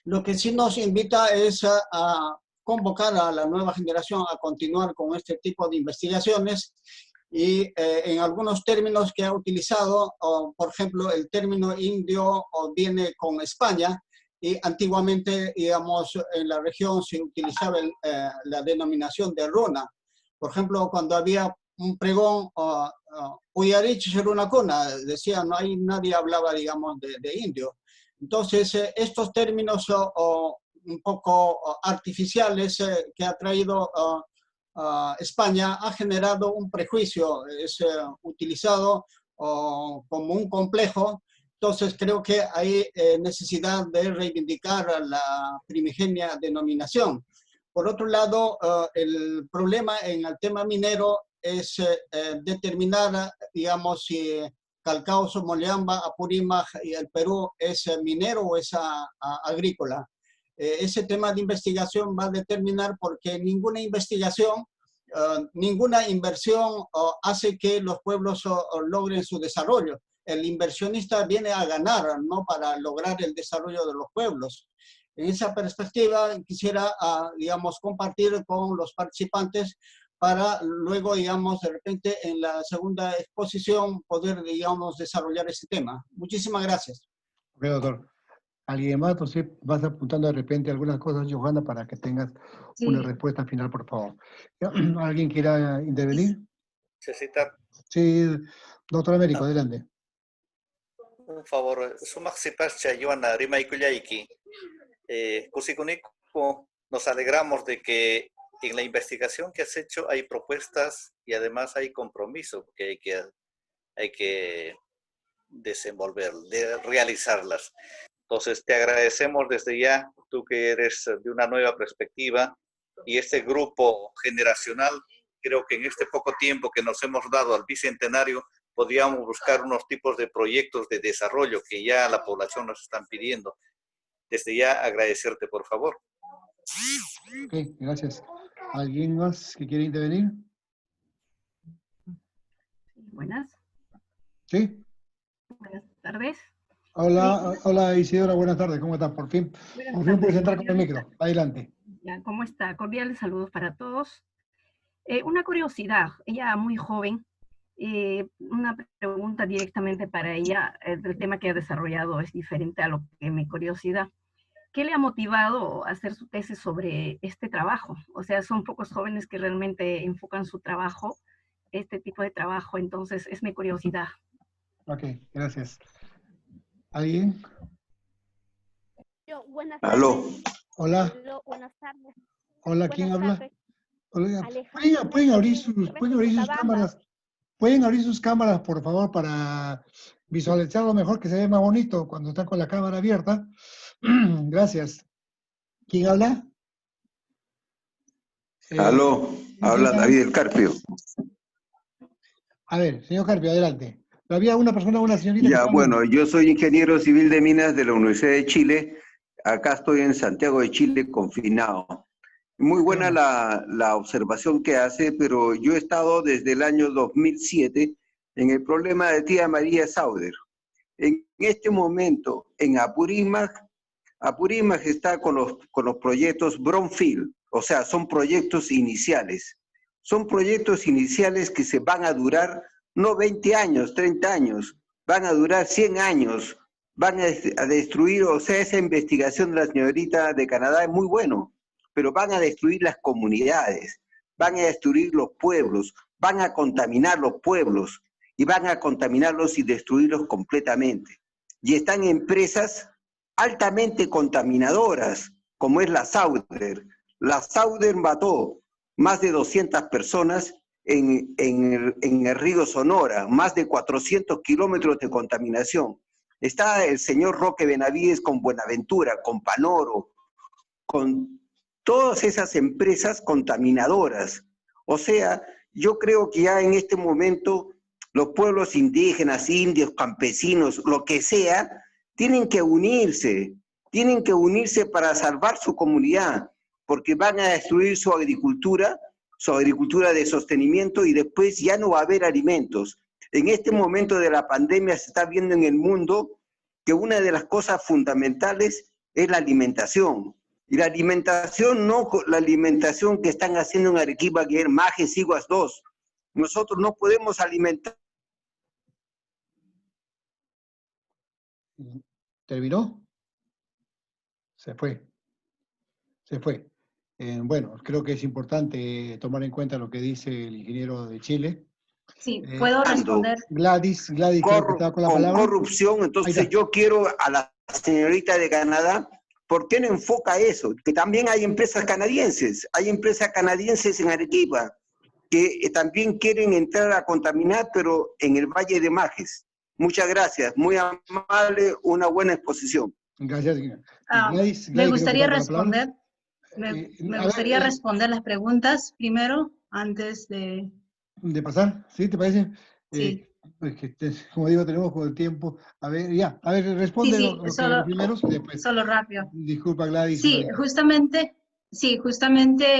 Speaker 3: Lo que sí nos invita es a convocar a la nueva generación a continuar con este tipo de investigaciones y en algunos términos que ha utilizado, por ejemplo, el término indio viene con España y antiguamente, digamos, en la región se utilizaba la denominación de runa. Por ejemplo, cuando había un pregón, Uyarich era una cuna, decía, no hay nadie hablaba, digamos, de indio. Entonces, estos términos un poco artificiales que ha traído España ha generado un prejuicio, es utilizado como un complejo. Entonces, creo que hay necesidad de reivindicar a la primigenia denominación. Por otro lado, el problema en el tema minero es determinar, digamos, si Calcauso, Moleamba, Apurímac y el Perú es minero o es agrícola. Ese tema de investigación va a determinar porque ninguna investigación, ninguna inversión hace que los pueblos logren su desarrollo. El inversionista viene a ganar, no para lograr el desarrollo de los pueblos. En esa perspectiva quisiera, digamos, compartir con los participantes para luego, digamos, de repente en la segunda exposición poder, digamos, desarrollar ese tema. Muchísimas gracias.
Speaker 2: Ok, doctor. ¿Alguien más? Entonces vas apuntando de repente algunas cosas, Johanna, para que tengas una respuesta final, por favor. ¿Alguien quiera intervenir?
Speaker 4: Necesitar.
Speaker 2: Sí, doctor Américo, adelante.
Speaker 4: Un favor, sumak sipacha Johanna Rimaikuyaiki. Kusikuniku, nos alegramos de que en la investigación que has hecho hay propuestas y además hay compromiso que hay que desenvolver, de realizarlas. Entonces te agradecemos desde ya, tú que eres de una nueva perspectiva y este grupo generacional, creo que en este poco tiempo que nos hemos dado al bicentenario, podríamos buscar unos tipos de proyectos de desarrollo que ya la población nos están pidiendo. Desde ya agradecerte, por favor.
Speaker 2: Ok, gracias. ¿Alguien más que quiere intervenir?
Speaker 5: Buenas.
Speaker 2: ¿Sí?
Speaker 5: Buenas tardes.
Speaker 2: Hola,
Speaker 5: Sí.
Speaker 2: hola Isidora, buenas tardes, ¿cómo estás? Por fin puedes entrar con el micro. Adelante.
Speaker 5: Ya, ¿cómo está? Cordiales saludos para todos. Una curiosidad, ella muy joven, una pregunta directamente para ella, el tema que ha desarrollado es diferente a lo que mi curiosidad. ¿Qué le ha motivado a hacer su tesis sobre este trabajo? O sea, son pocos jóvenes que realmente enfocan su trabajo, este tipo de trabajo, entonces es mi curiosidad.
Speaker 2: Ok, gracias. ¿Alguien?
Speaker 6: Yo, buenas tardes.
Speaker 2: Aló. Hola.
Speaker 6: Aló, buenas tardes.
Speaker 2: Hola, ¿quién
Speaker 6: buenas
Speaker 2: habla?
Speaker 6: Hola.
Speaker 2: ¿Pueden abrir sus cámaras? ¿Pueden abrir sus cámaras, por favor, para visualizarlo mejor, que se ve más bonito cuando están con la cámara abierta? Gracias. ¿Quién habla?
Speaker 7: Aló, habla David del Carpio.
Speaker 2: A ver, señor Carpio, adelante. Había una persona, una señorita.
Speaker 7: Ya, bueno, yo soy ingeniero civil de minas de la Universidad de Chile. Acá estoy en Santiago de Chile, confinado. Muy buena la observación que hace, pero yo he estado desde el año 2007 en el problema de tía María Sauder. En este momento, en Apurímac está con los proyectos Brownfield, o sea, son proyectos iniciales. Son proyectos iniciales que se van a durar no 20 años, 30 años, van a durar 100 años, van a destruir, o sea, esa investigación de la señorita de Canadá es muy bueno, pero van a destruir las comunidades, van a destruir los pueblos, van a contaminar los pueblos y van a contaminarlos y destruirlos completamente. Y están empresas altamente contaminadoras, como es la Sauder. La Sauder mató más de 200 personas en el río Sonora, más de 400 kilómetros de contaminación. Está el señor Roque Benavides con Buenaventura, con Panoro, con todas esas empresas contaminadoras. O sea, yo creo que ya en este momento los pueblos indígenas, indios, campesinos, lo que sea, tienen que unirse para salvar su comunidad, porque van a destruir su agricultura de sostenimiento, y después ya no va a haber alimentos. En este momento de la pandemia se está viendo en el mundo que una de las cosas fundamentales es la alimentación. Y la alimentación, no la alimentación que están haciendo en Arequipa, que es Majes Iguas 2. Nosotros no podemos alimentar.
Speaker 2: ¿Terminó? Se fue. Bueno, creo que es importante tomar en cuenta lo que dice el ingeniero de Chile.
Speaker 1: Sí, puedo responder.
Speaker 2: Gladys, creo que estaba con la palabra.
Speaker 7: Corrupción, entonces yo quiero a la señorita de Canadá, ¿por qué no enfoca eso? Que también hay empresas canadienses en Arequipa, que también quieren entrar a contaminar, pero en el Valle de Majes. Muchas gracias, muy amable, una buena exposición.
Speaker 2: Gracias. Gladys,
Speaker 1: me gustaría responder. Me gustaría responder las preguntas primero, antes de
Speaker 2: pasar, ¿sí? ¿Te parece?
Speaker 1: Sí.
Speaker 2: Como digo, tenemos poco tiempo. A ver, responde
Speaker 1: sí,
Speaker 2: lo
Speaker 1: solo,
Speaker 2: primero y después.
Speaker 1: Solo rápido.
Speaker 2: Disculpa, Gladys.
Speaker 1: Sí, justamente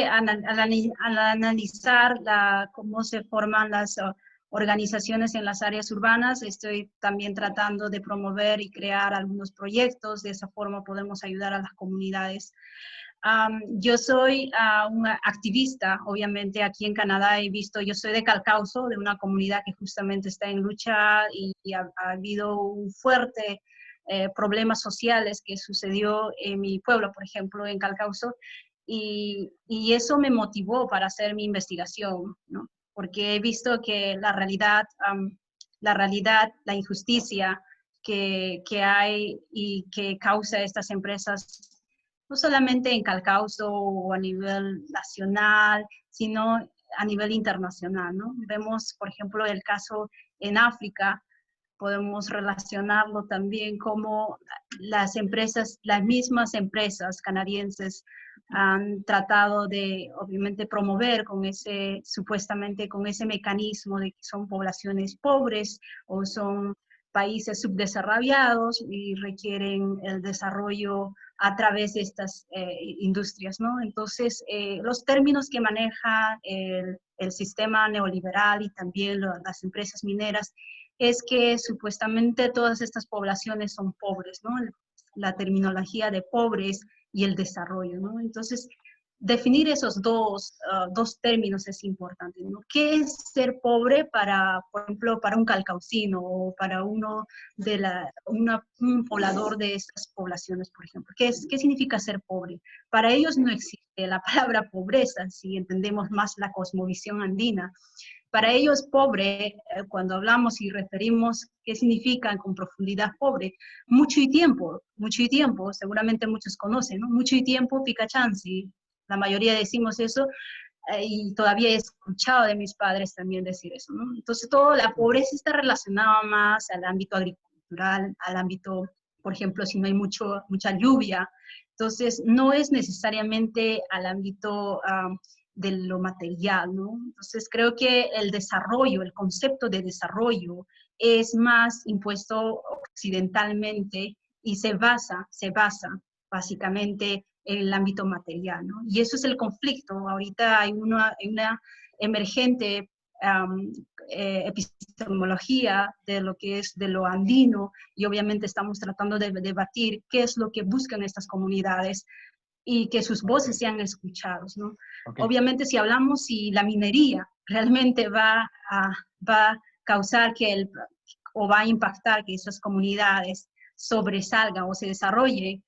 Speaker 1: al analizar cómo se forman las organizaciones en las áreas urbanas, estoy también tratando de promover y crear algunos proyectos. De esa forma podemos ayudar a las comunidades. Yo soy una activista, obviamente aquí en Canadá yo soy de Calcauso, de una comunidad que justamente está en lucha, y ha habido un fuerte problemas sociales que sucedió en mi pueblo, por ejemplo, en Calcauso, y eso me motivó para hacer mi investigación, ¿no? Porque he visto que la realidad, la injusticia que hay y que causa estas empresas, no solamente en Calcauso o a nivel nacional, sino a nivel internacional, ¿no? Vemos, por ejemplo, el caso en África, podemos relacionarlo también como las mismas empresas canadienses han tratado de, obviamente, promover supuestamente con ese mecanismo de que son poblaciones pobres o son países subdesarrollados y requieren el desarrollo a través de estas industrias, ¿no? Entonces, los términos que maneja el sistema neoliberal y también las empresas mineras es que supuestamente todas estas poblaciones son pobres, ¿no? La terminología de pobres y el desarrollo, ¿no? Entonces, definir esos dos términos es importante, ¿no? ¿Qué es ser pobre por ejemplo, para un calcaucino o para un poblador de estas poblaciones, por ejemplo? ¿Qué significa ser pobre? Para ellos no existe la palabra pobreza, si entendemos más la cosmovisión andina. Para ellos pobre, cuando hablamos y referimos qué significa con profundidad pobre, mucho y tiempo, seguramente muchos conocen, ¿no? Mucho y tiempo, picachansi. La mayoría decimos eso, y todavía he escuchado de mis padres también decir eso, ¿no? Entonces, toda la pobreza está relacionada más al ámbito agricultural, al ámbito, por ejemplo, si no hay mucha lluvia. Entonces, no es necesariamente al ámbito de lo material, ¿no? Entonces, creo que el concepto de desarrollo es más impuesto occidentalmente y se basa básicamente en el ámbito material, ¿no? Y eso es el conflicto. Ahorita hay una emergente epistemología de lo que es de lo andino, y obviamente estamos tratando de debatir qué es lo que buscan estas comunidades y que sus voces sean escuchados, ¿no? Okay. Obviamente, si hablamos si la minería realmente va a causar o va a impactar que esas comunidades sobresalgan o se desarrollen,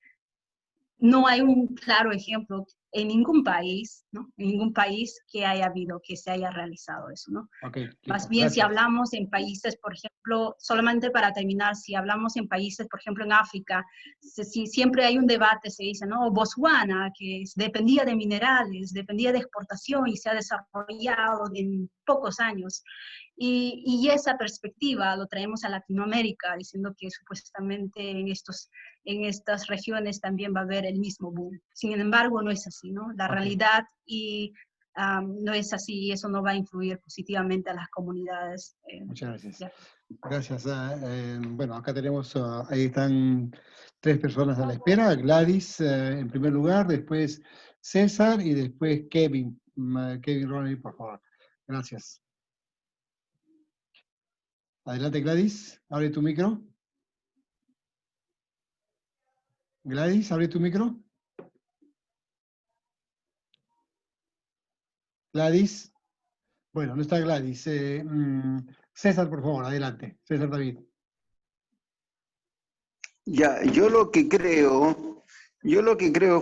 Speaker 1: no hay un claro ejemplo en ningún país, ¿no? En ningún país que se haya realizado eso, ¿no?
Speaker 2: Okay,
Speaker 1: Más bien,
Speaker 2: gracias.
Speaker 1: si hablamos en países, por ejemplo, solamente para terminar, si hablamos en países, por ejemplo, en África, si siempre hay un debate, se dice, ¿no? Botswana, que dependía de minerales, dependía de exportación y se ha desarrollado en pocos años. Y esa perspectiva lo traemos a Latinoamérica, diciendo que supuestamente en estas regiones también va a haber el mismo boom. Sin embargo, no es así, ¿no? La realidad no es así y eso no va a influir positivamente a las comunidades.
Speaker 2: Muchas gracias. Gracias. Bueno, acá tenemos, ahí están 3 personas a la espera. Gladys en primer lugar, después César y después Kevin. Kevin Ronnie, por favor. Gracias. Adelante, Gladys. Abre tu micro. Gladys, abre tu micro. Gladys. Bueno, no está Gladys. César, por favor, adelante. César David.
Speaker 7: Ya, yo lo que creo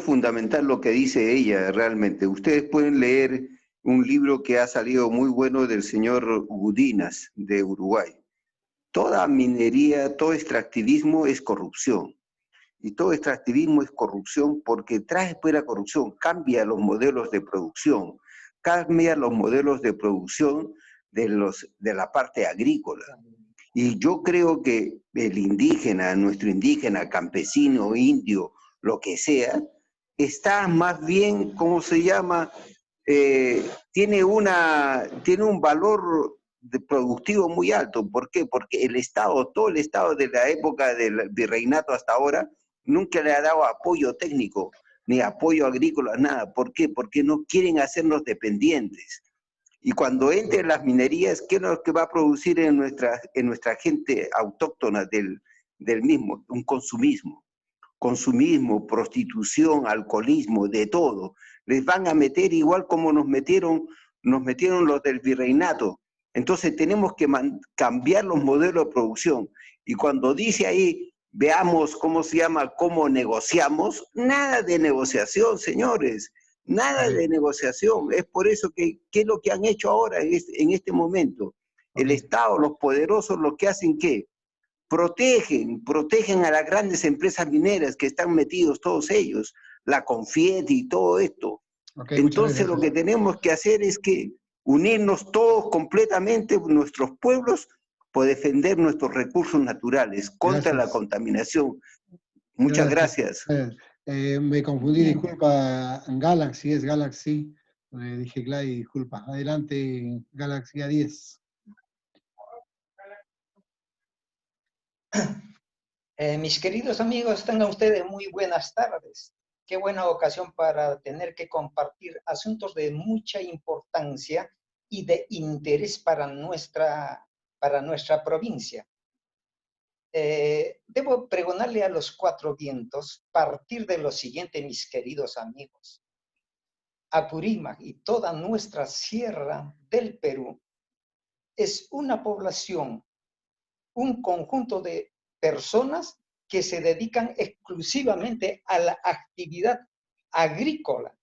Speaker 7: fundamental lo que dice ella realmente. Ustedes pueden leer un libro que ha salido muy bueno del señor Gudinas de Uruguay. Toda minería, todo extractivismo es corrupción. Y todo extractivismo es corrupción porque trae pues la corrupción, cambia los modelos de producción, cambia los modelos de producción de la parte agrícola. Y yo creo que el indígena, nuestro indígena, campesino, indio, lo que sea, está más bien, ¿cómo se llama? Tiene un valor productivo muy alto. ¿Por qué? Porque el Estado, todo el Estado de la época del virreinato hasta ahora, nunca le ha dado apoyo técnico, ni apoyo agrícola, nada. ¿Por qué? Porque no quieren hacernos dependientes. Y cuando entren las minerías, ¿qué es lo que va a producir en nuestra gente autóctona del mismo? Un consumismo. Consumismo, prostitución, alcoholismo, de todo. Les van a meter igual como nos metieron los del virreinato. Entonces tenemos que cambiar los modelos de producción. Y cuando dice ahí, veamos cómo se llama, cómo negociamos, nada de negociación, señores. Nada de negociación. Es por eso que, ¿qué es lo que han hecho ahora en este momento? El Estado, los poderosos, lo que hacen, ¿qué? Protegen a las grandes empresas mineras que están metidos todos ellos, la Confieti y todo esto. Entonces lo que tenemos que hacer es que unirnos todos completamente, nuestros pueblos, por defender nuestros recursos naturales contra la contaminación. Muchas gracias.
Speaker 2: Me confundí, disculpa, Galaxy, es Galaxy. Dije Gladys, disculpa. Adelante, Galaxy A10.
Speaker 8: Mis queridos amigos, tengan ustedes muy buenas tardes. Qué buena ocasión para tener que compartir asuntos de mucha importancia y de interés para nuestra provincia. Debo pregonarle a los 4 vientos, partir de lo siguiente, mis queridos amigos. Apurímac y toda nuestra sierra del Perú es una población, un conjunto de personas que se dedican exclusivamente a la actividad agrícola,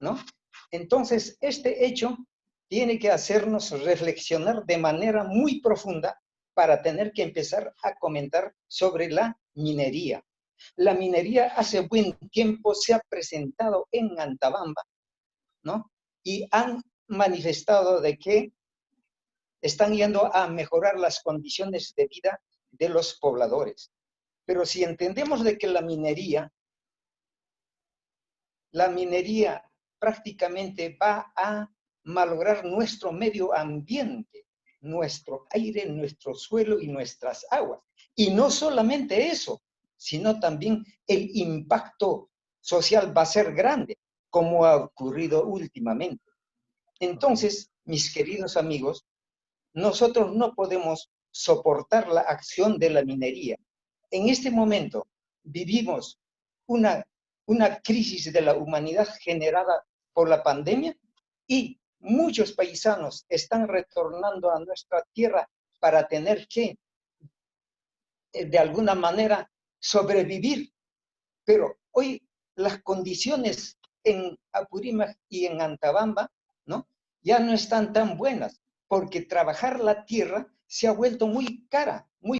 Speaker 8: ¿no? Entonces, este hecho tiene que hacernos reflexionar de manera muy profunda para tener que empezar a comentar sobre la minería. La minería hace buen tiempo se ha presentado en Antabamba, ¿no? Y han manifestado de que están yendo a mejorar las condiciones de vida de los pobladores. Pero si entendemos de que la minería prácticamente va a malograr nuestro medio ambiente, nuestro aire, nuestro suelo y nuestras aguas. Y no solamente eso, sino también el impacto social va a ser grande, como ha ocurrido últimamente. Entonces, mis queridos amigos, nosotros no podemos soportar la acción de la minería. En este momento vivimos una crisis de la humanidad generada por la pandemia y muchos paisanos están retornando a nuestra tierra para tener que, de alguna manera, sobrevivir. Pero hoy las condiciones en Apurímac y en Antabamba, ¿no? Ya no están tan buenas, porque trabajar la tierra se ha vuelto muy cara, muy